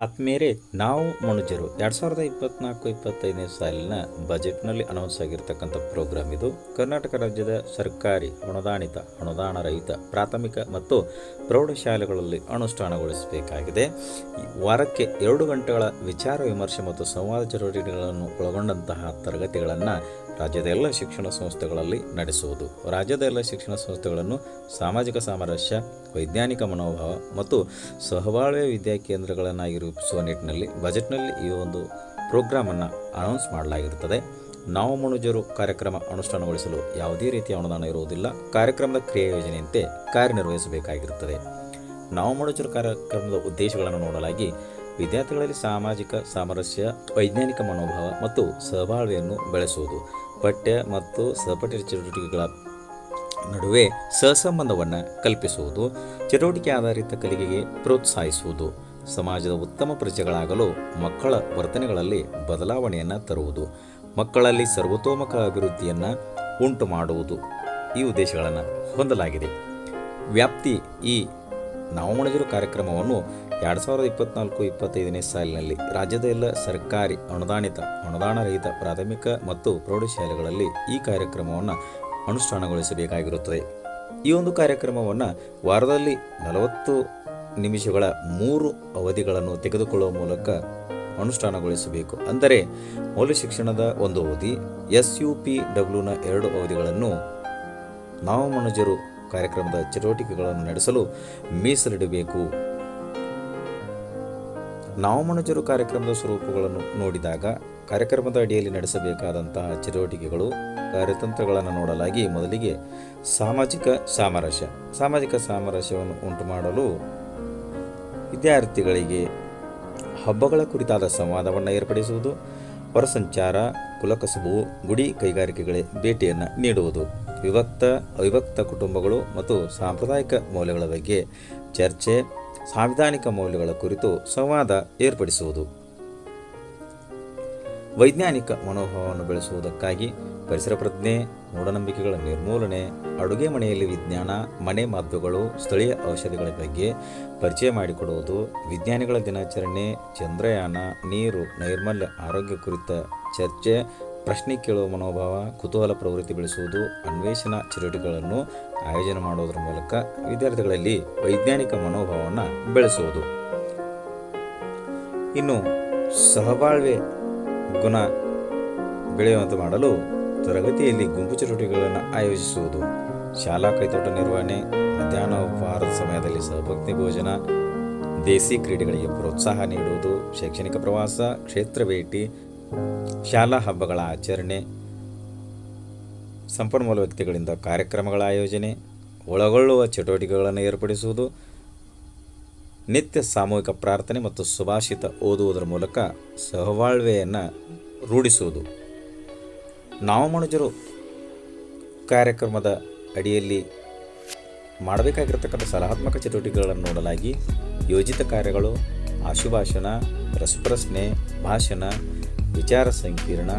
ಆತ್ಮೇರೆ ನಾವು ಮನುಜರು 2024-25ನೇ ಸಾಲಿನ ಬಜೆಟ್ನಲ್ಲಿ ಅನೌನ್ಸ್ ಆಗಿರ್ತಕ್ಕಂಥ ಪ್ರೋಗ್ರಾಮ್ ಇದು. ಕರ್ನಾಟಕ ರಾಜ್ಯದ ಸರ್ಕಾರಿ ಅನುದಾನ ರಹಿತ ಪ್ರಾಥಮಿಕ ಮತ್ತು ಪ್ರೌಢಶಾಲೆಗಳಲ್ಲಿ ಅನುಷ್ಠಾನಗೊಳಿಸಬೇಕಾಗಿದೆ. ವಾರಕ್ಕೆ 2 ಗಂಟೆಗಳ ವಿಚಾರ ವಿಮರ್ಶೆ ಮತ್ತು ಸಂವಾದ ಚಟುವಟಿಕೆಗಳನ್ನು ಒಳಗೊಂಡಂತಹ ತರಗತಿಗಳನ್ನು ರಾಜ್ಯದ ಎಲ್ಲ ಶಿಕ್ಷಣ ಸಂಸ್ಥೆಗಳಲ್ಲಿ ನಡೆಸುವುದು. ರಾಜ್ಯದ ಎಲ್ಲ ಶಿಕ್ಷಣ ಸಂಸ್ಥೆಗಳನ್ನು ಸಾಮಾಜಿಕ ಸಾಮರಸ್ಯ, ವೈಜ್ಞಾನಿಕ ಮನೋಭಾವ ಮತ್ತು ಸಹಬಾಳ್ವೆ ವಿದ್ಯಾಕೇಂದ್ರಗಳನ್ನಾಗಿ ರೂಪಿಸುವ ನಿಟ್ಟಿನಲ್ಲಿ ಬಜೆಟ್ನಲ್ಲಿ ಈ ಒಂದು ಪ್ರೋಗ್ರಾಮನ್ನು ಅನೌನ್ಸ್ ಮಾಡಲಾಗಿರುತ್ತದೆ. ನಾವು ಮನುಜರು ಕಾರ್ಯಕ್ರಮ ಅನುಷ್ಠಾನಗೊಳಿಸಲು ಯಾವುದೇ ರೀತಿಯ ಅನುದಾನ ಇರುವುದಿಲ್ಲ. ಕಾರ್ಯಕ್ರಮದ ಕ್ರಿಯಾಯೋಜನೆಯಂತೆ ಕಾರ್ಯನಿರ್ವಹಿಸಬೇಕಾಗಿರುತ್ತದೆ. ನಾವು ಮನುಜರು ಕಾರ್ಯಕ್ರಮದ ಉದ್ದೇಶಗಳನ್ನು ನೋಡಲಾಗಿ ವಿದ್ಯಾರ್ಥಿಗಳಲ್ಲಿ ಸಾಮಾಜಿಕ ಸಾಮರಸ್ಯ, ವೈಜ್ಞಾನಿಕ ಮನೋಭಾವ ಮತ್ತು ಸಹಬಾಳ್ವೆಯನ್ನು ಬೆಳೆಸುವುದು, ಪಠ್ಯ ಮತ್ತು ಸಹಪಠ್ಯ ಚಟುವಟಿಕೆಗಳ ನಡುವೆ ಸಹಸಂಬಂಧವನ್ನು ಕಲ್ಪಿಸುವುದು, ಚಟುವಟಿಕೆ ಆಧಾರಿತ ಕಲಿಕೆಗೆ ಪ್ರೋತ್ಸಾಹಿಸುವುದು, ಸಮಾಜದ ಉತ್ತಮ ಪ್ರಜೆಗಳಾಗಲು ಮಕ್ಕಳ ವರ್ತನೆಗಳಲ್ಲಿ ಬದಲಾವಣೆಯನ್ನು ತರುವುದು, ಮಕ್ಕಳಲ್ಲಿ ಸರ್ವತೋಮುಖ ಅಭಿವೃದ್ಧಿಯನ್ನು ಉಂಟು ಮಾಡುವುದು ಈ ಉದ್ದೇಶಗಳನ್ನು ಹೊಂದಲಾಗಿದೆ. ವ್ಯಾಪ್ತಿ ಈ ನಾವು ಮನುಜರು ಕಾರ್ಯಕ್ರಮವನ್ನು 2024-25ನೇ ಸಾಲಿನಲ್ಲಿ ರಾಜ್ಯದ ಎಲ್ಲ ಸರ್ಕಾರಿ ಅನುದಾನ ರಹಿತ ಪ್ರಾಥಮಿಕ ಮತ್ತು ಪ್ರೌಢಶಾಲೆಗಳಲ್ಲಿ ಈ ಕಾರ್ಯಕ್ರಮವನ್ನು ಅನುಷ್ಠಾನಗೊಳಿಸಬೇಕಾಗಿರುತ್ತದೆ. ಈ ಒಂದು ಕಾರ್ಯಕ್ರಮವನ್ನು ವಾರದಲ್ಲಿ 40 ನಿಮಿಷಗಳ 3 ಅವಧಿಗಳನ್ನು ತೆಗೆದುಕೊಳ್ಳುವ ಮೂಲಕ ಅನುಷ್ಠಾನಗೊಳಿಸಬೇಕು. ಅಂದರೆ ಮೌಲ್ಯ ಶಿಕ್ಷಣದ 1 ಅವಧಿ, SUPWನ 2 ಅವಧಿಗಳನ್ನು ನಾವು ಮನುಜರು ಕಾರ್ಯಕ್ರಮದ ಚಟುವಟಿಕೆಗಳನ್ನು ನಡೆಸಲು ಮೀಸಲಿಡಬೇಕು. ನಾವು ಮನುಜರು ಕಾರ್ಯಕ್ರಮದ ಸ್ವರೂಪಗಳನ್ನು ನೋಡಿದಾಗ ಕಾರ್ಯಕ್ರಮದ ಅಡಿಯಲ್ಲಿ ನಡೆಸಬೇಕಾದಂತಹ ಚಟುವಟಿಕೆಗಳು, ಕಾರ್ಯತಂತ್ರಗಳನ್ನು ನೋಡಲಾಗಿ ಮೊದಲಿಗೆ ಸಾಮಾಜಿಕ ಸಾಮರಸ್ಯವನ್ನು ಉಂಟು ಮಾಡಲು ವಿದ್ಯಾರ್ಥಿಗಳಿಗೆ ಹಬ್ಬಗಳ ಕುರಿತಾದ ಸಂವಾದವನ್ನು ಏರ್ಪಡಿಸುವುದು, ಹೊರಸಂಚಾರ, ಕುಲಕಸುಬು, ಗುಡಿ ಕೈಗಾರಿಕೆಗಳಿಗೆ ಭೇಟಿಯನ್ನು ನೀಡುವುದು, ಅವಿಭಕ್ತ ಕುಟುಂಬಗಳು ಮತ್ತು ಸಾಂಪ್ರದಾಯಿಕ ಮೌಲ್ಯಗಳ ಬಗ್ಗೆ ಚರ್ಚೆ, ಸಾಂವಿಧಾನಿಕ ಮೌಲ್ಯಗಳ ಕುರಿತು ಸಂವಾದ ಏರ್ಪಡಿಸುವುದು, ವೈಜ್ಞಾನಿಕ ಮನೋಭಾವವನ್ನು ಬೆಳೆಸುವುದಕ್ಕಾಗಿ ಪರಿಸರ ಪ್ರಜ್ಞೆ, ಮೂಢನಂಬಿಕೆಗಳ ನಿರ್ಮೂಲನೆ, ಅಡುಗೆ ಮನೆಯಲ್ಲಿ ವಿಜ್ಞಾನ, ಮನೆ ಮದ್ದುಗಳು, ಸ್ಥಳೀಯ ಔಷಧಿಗಳ ಬಗ್ಗೆ ಪರಿಚಯ ಮಾಡಿಕೊಡುವುದು, ವಿಜ್ಞಾನಿಗಳ ದಿನಾಚರಣೆ, ಚಂದ್ರಯಾನ, ನೀರು, ನೈರ್ಮಲ್ಯ, ಆರೋಗ್ಯ ಕುರಿತ ಚರ್ಚೆ, ಪ್ರಶ್ನೆ ಕೇಳುವ ಮನೋಭಾವ, ಕುತೂಹಲ ಪ್ರವೃತ್ತಿ ಬೆಳೆಸುವುದು, ಅನ್ವೇಷಣಾ ಚಟುವಟಿಕೆಗಳನ್ನು ಆಯೋಜನೆ ಮಾಡುವುದರ ಮೂಲಕ ವಿದ್ಯಾರ್ಥಿಗಳಲ್ಲಿ ವೈಜ್ಞಾನಿಕ ಮನೋಭಾವವನ್ನು ಬೆಳೆಸುವುದು. ಇನ್ನು ಸಹಬಾಳ್ವೆ ಗುಣ ಬೆಳೆಯುವಂತೆ ಮಾಡಲು ತರಗತಿಯಲ್ಲಿ ಗುಂಪು ಚಟುವಟಿಕೆಗಳನ್ನು ಆಯೋಜಿಸುವುದು, ಶಾಲಾ ಕೈತೋಟ ನಿರ್ವಹಣೆ, ಮಧ್ಯಾಹ್ನ ಉಪಹಾರದ ಸಮಯದಲ್ಲಿ ಸಹಭಕ್ತಿ ಭೋಜನ, ದೇಸಿ ಕ್ರೀಡೆಗಳಿಗೆ ಪ್ರೋತ್ಸಾಹ ನೀಡುವುದು, ಶೈಕ್ಷಣಿಕ ಪ್ರವಾಸ, ಕ್ಷೇತ್ರ ಭೇಟಿ, ಶಾಲಾ ಹಬ್ಬಗಳ ಆಚರಣೆ, ಸಂಪನ್ಮೂಲ ವ್ಯಕ್ತಿಗಳಿಂದ ಕಾರ್ಯಕ್ರಮಗಳ ಆಯೋಜನೆ, ಒಳಗೊಳ್ಳುವ ಚಟುವಟಿಕೆಗಳನ್ನು ಏರ್ಪಡಿಸುವುದು, ನಿತ್ಯ ಸಾಮೂಹಿಕ ಪ್ರಾರ್ಥನೆ ಮತ್ತು ಸುಭಾಷಿತ ಓದುವುದರ ಮೂಲಕ ಸಹಬಾಳ್ವೆಯನ್ನು ರೂಢಿಸುವುದು. ನಾವು ಮನುಜರು ಕಾರ್ಯಕ್ರಮದ ಅಡಿಯಲ್ಲಿ ಮಾಡಬೇಕಾಗಿರತಕ್ಕಂಥ ಸಲಹಾತ್ಮಕ ಚಟುವಟಿಕೆಗಳನ್ನು ನೋಡಲಾಗಿ ಯೋಜಿತ ಕಾರ್ಯಗಳು, ಆಶುಭಾಷಣ, ರಸಪ್ರಶ್ನೆ, ಭಾಷಣ, ವಿಚಾರ ಸಂಕಿರಣ,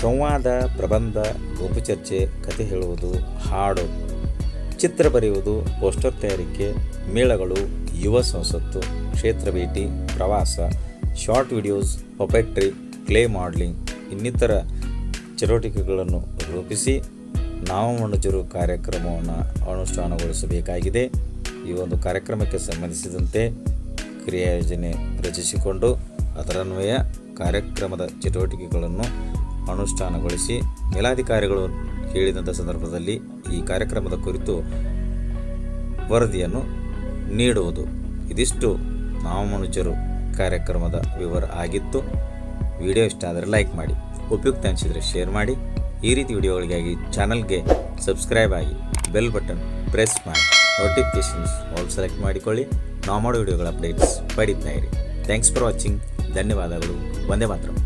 ಸಂವಾದ, ಪ್ರಬಂಧ, ಗುಂಪು ಚರ್ಚೆ, ಕಥೆ ಹೇಳುವುದು, ಹಾಡು, ಚಿತ್ರ ಬರೆಯುವುದು, ಪೋಸ್ಟರ್ ತಯಾರಿಕೆ, ಮೇಳಗಳು, ಯುವ ಸಂಸತ್ತು, ಕ್ಷೇತ್ರ ಭೇಟಿ, ಪ್ರವಾಸ, short videos, puppetry, clay modelling ಇನ್ನಿತರ ಚಟುವಟಿಕೆಗಳನ್ನು ರೂಪಿಸಿ ನಾವು ಮನುಜರು ಕಾರ್ಯಕ್ರಮವನ್ನು ಅನುಷ್ಠಾನಗೊಳಿಸಬೇಕಾಗಿದೆ. ಈ ಒಂದು ಕಾರ್ಯಕ್ರಮಕ್ಕೆ ಸಂಬಂಧಿಸಿದಂತೆ ಕ್ರಿಯಾಯೋಜನೆ ರಚಿಸಿಕೊಂಡು ಅದರನ್ವಯ ಕಾರ್ಯಕ್ರಮದ ಚಟುವಟಿಕೆಗಳನ್ನು ಅನುಷ್ಠಾನಗೊಳಿಸಿ ಮೇಲಾಧಿಕಾರಿಗಳು ಹೇಳಿದಂಥ ಸಂದರ್ಭದಲ್ಲಿ ಈ ಕಾರ್ಯಕ್ರಮದ ಕುರಿತು ವರದಿಯನ್ನು ನೀಡುವುದು. ಇದಿಷ್ಟು ನಾವು ಮನುಜರು ಕಾರ್ಯಕ್ರಮದ ವಿವರ ಆಗಿತ್ತು. ವಿಡಿಯೋ ಇಷ್ಟ ಆದರೆ ಲೈಕ್ ಮಾಡಿ, ಉಪಯುಕ್ತ ಅನಿಸಿದರೆ ಶೇರ್ ಮಾಡಿ. ಈ ರೀತಿ ವಿಡಿಯೋಗಳಿಗಾಗಿ ಚಾನಲ್ಗೆ ಸಬ್ಸ್ಕ್ರೈಬ್ ಆಗಿ ಬೆಲ್ ಬಟನ್ ಪ್ರೆಸ್ ಮಾಡಿ ನೋಟಿಫಿಕೇಷನ್ಸ್ ಆಲ್ ಸೆಲೆಕ್ಟ್ ಮಾಡಿಕೊಳ್ಳಿ. ನಾವು ಮಾಡೋ ವಿಡಿಯೋಗಳ ಅಪ್ಡೇಟ್ಸ್ ಪಡೀತಾ ಇರಿ. Thanks for watching. ಧನ್ಯವಾದಗಳು. ವಂದೇ ಮಾತರಂ.